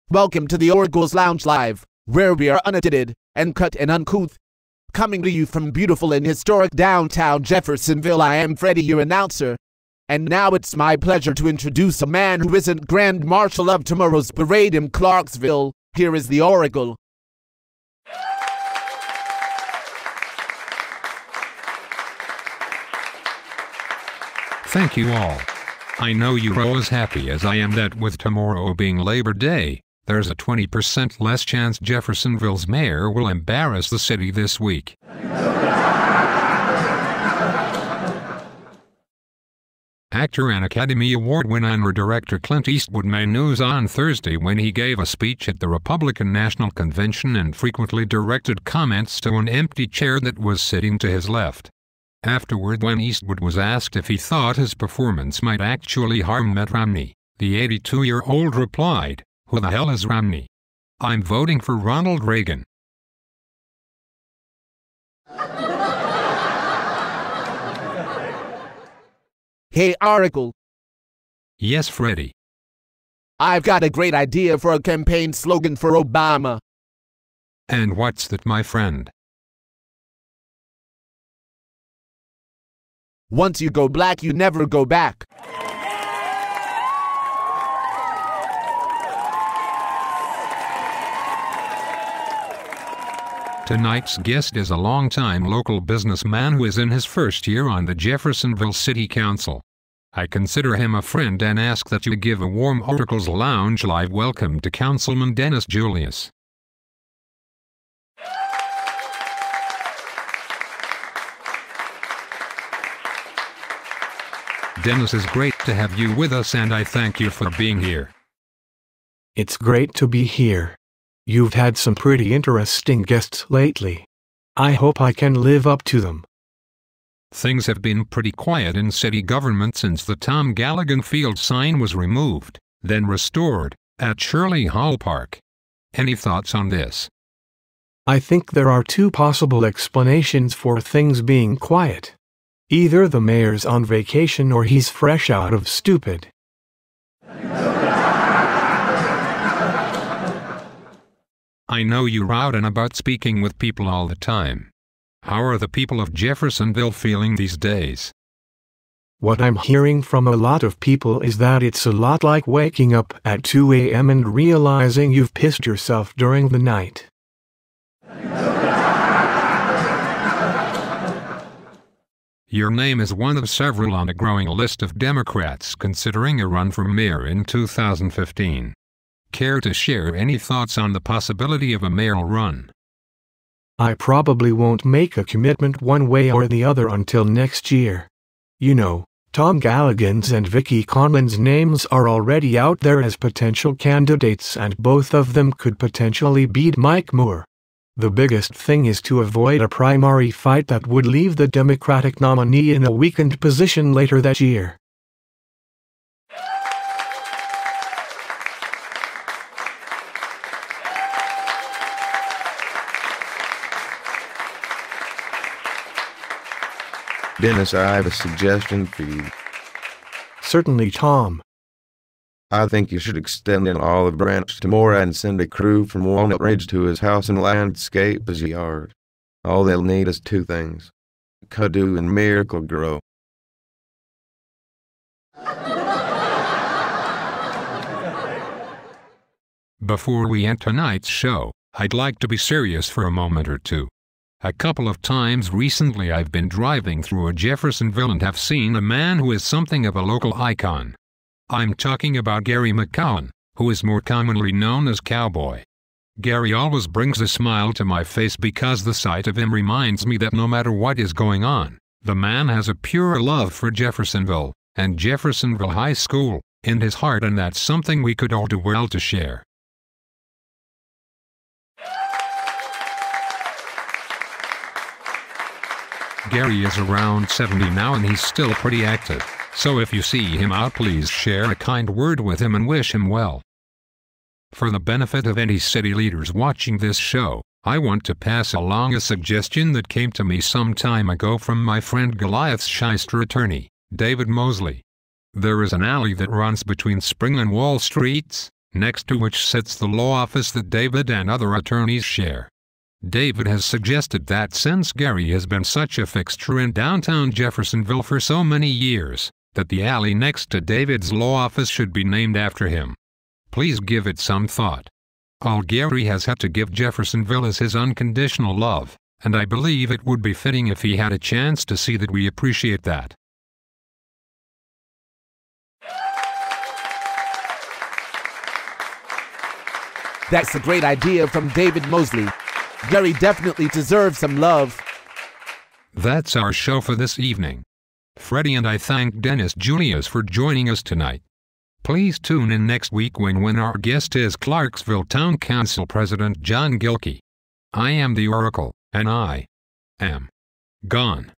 Welcome to the Oracle's Lounge Live, where we are unedited, uncut and uncouth. Coming to you from beautiful and historic downtown Jeffersonville, I am Freddy, your announcer. And now it's my pleasure to introduce a man who isn't Grand Marshal of tomorrow's parade in Clarksville. Here is the Oracle. Thank you all. I know you're all as happy as I am that with tomorrow being Labor Day, there's a 20% less chance Jeffersonville's mayor will embarrass the city this week. Actor and Academy Award winner director Clint Eastwood made news on Thursday when he gave a speech at the Republican National Convention and frequently directed comments to an empty chair that was sitting to his left. Afterward, when Eastwood was asked if he thought his performance might actually harm Mitt Romney, the 82-year-old replied, "Who the hell is Romney? I'm voting for Ronald Reagan." Hey, Oracle. Yes, Freddy. I've got a great idea for a campaign slogan for Obama. And what's that, my friend? Once you go black, you never go back. Tonight's guest is a longtime local businessman who is in his first year on the Jeffersonville City Council. I consider him a friend and ask that you give a warm Oracle's Lounge Live welcome to Councilman Dennis Julius. Dennis, it's great to have you with us and I thank you for being here. It's great to be here. You've had some pretty interesting guests lately. I hope I can live up to them. Things have been pretty quiet in city government since the Tom Galligan Field sign was removed, then restored, at Shirley Hall Park. Any thoughts on this? I think there are two possible explanations for things being quiet. Either the mayor's on vacation or he's fresh out of stupid. I know you're out and about speaking with people all the time. How are the people of Jeffersonville feeling these days? What I'm hearing from a lot of people is that it's a lot like waking up at 2 a.m. and realizing you've pissed yourself during the night. Your name is one of several on a growing list of Democrats considering a run for mayor in 2015. Care to share any thoughts on the possibility of a mayoral run? I probably won't make a commitment one way or the other until next year. You know, Tom Galligan's and Vicky Conlon's names are already out there as potential candidates and both of them could potentially beat Mike Moore. The biggest thing is to avoid a primary fight that would leave the Democratic nominee in a weakened position later that year. Dennis, I have a suggestion for you. Certainly, Tom. I think you should extend an olive branch to Moore and send a crew from Walnut Ridge to his house and landscape his yard. All they'll need is two things: Kudzu and Miracle Grow. Before we end tonight's show, I'd like to be serious for a moment or two. A couple of times recently I've been driving through Jeffersonville and have seen a man who is something of a local icon. I'm talking about Gary McCowan, who is more commonly known as Cowboy. Gary always brings a smile to my face because the sight of him reminds me that no matter what is going on, the man has a pure love for Jeffersonville and Jeffersonville High School in his heart, and that's something we could all do well to share. Gary is around 70 now and he's still pretty active, so if you see him out, please share a kind word with him and wish him well. For the benefit of any city leaders watching this show, I want to pass along a suggestion that came to me some time ago from my friend Goliath's shyster attorney, David Mosley. There is an alley that runs between Spring and Wall Streets, next to which sits the law office that David and other attorneys share. David has suggested that since Gary has been such a fixture in downtown Jeffersonville for so many years, that the alley next to David's law office should be named after him. Please give it some thought. All Gary has had to give Jeffersonville is his unconditional love, and I believe it would be fitting if he had a chance to see that we appreciate that. That's a great idea from David Mosley. Gary definitely deserves some love. That's our show for this evening. Freddy and I thank Dennis Julius for joining us tonight. Please tune in next week when our guest is Clarksville Town Council President John Gilkey. I am the Oracle, and I am gone.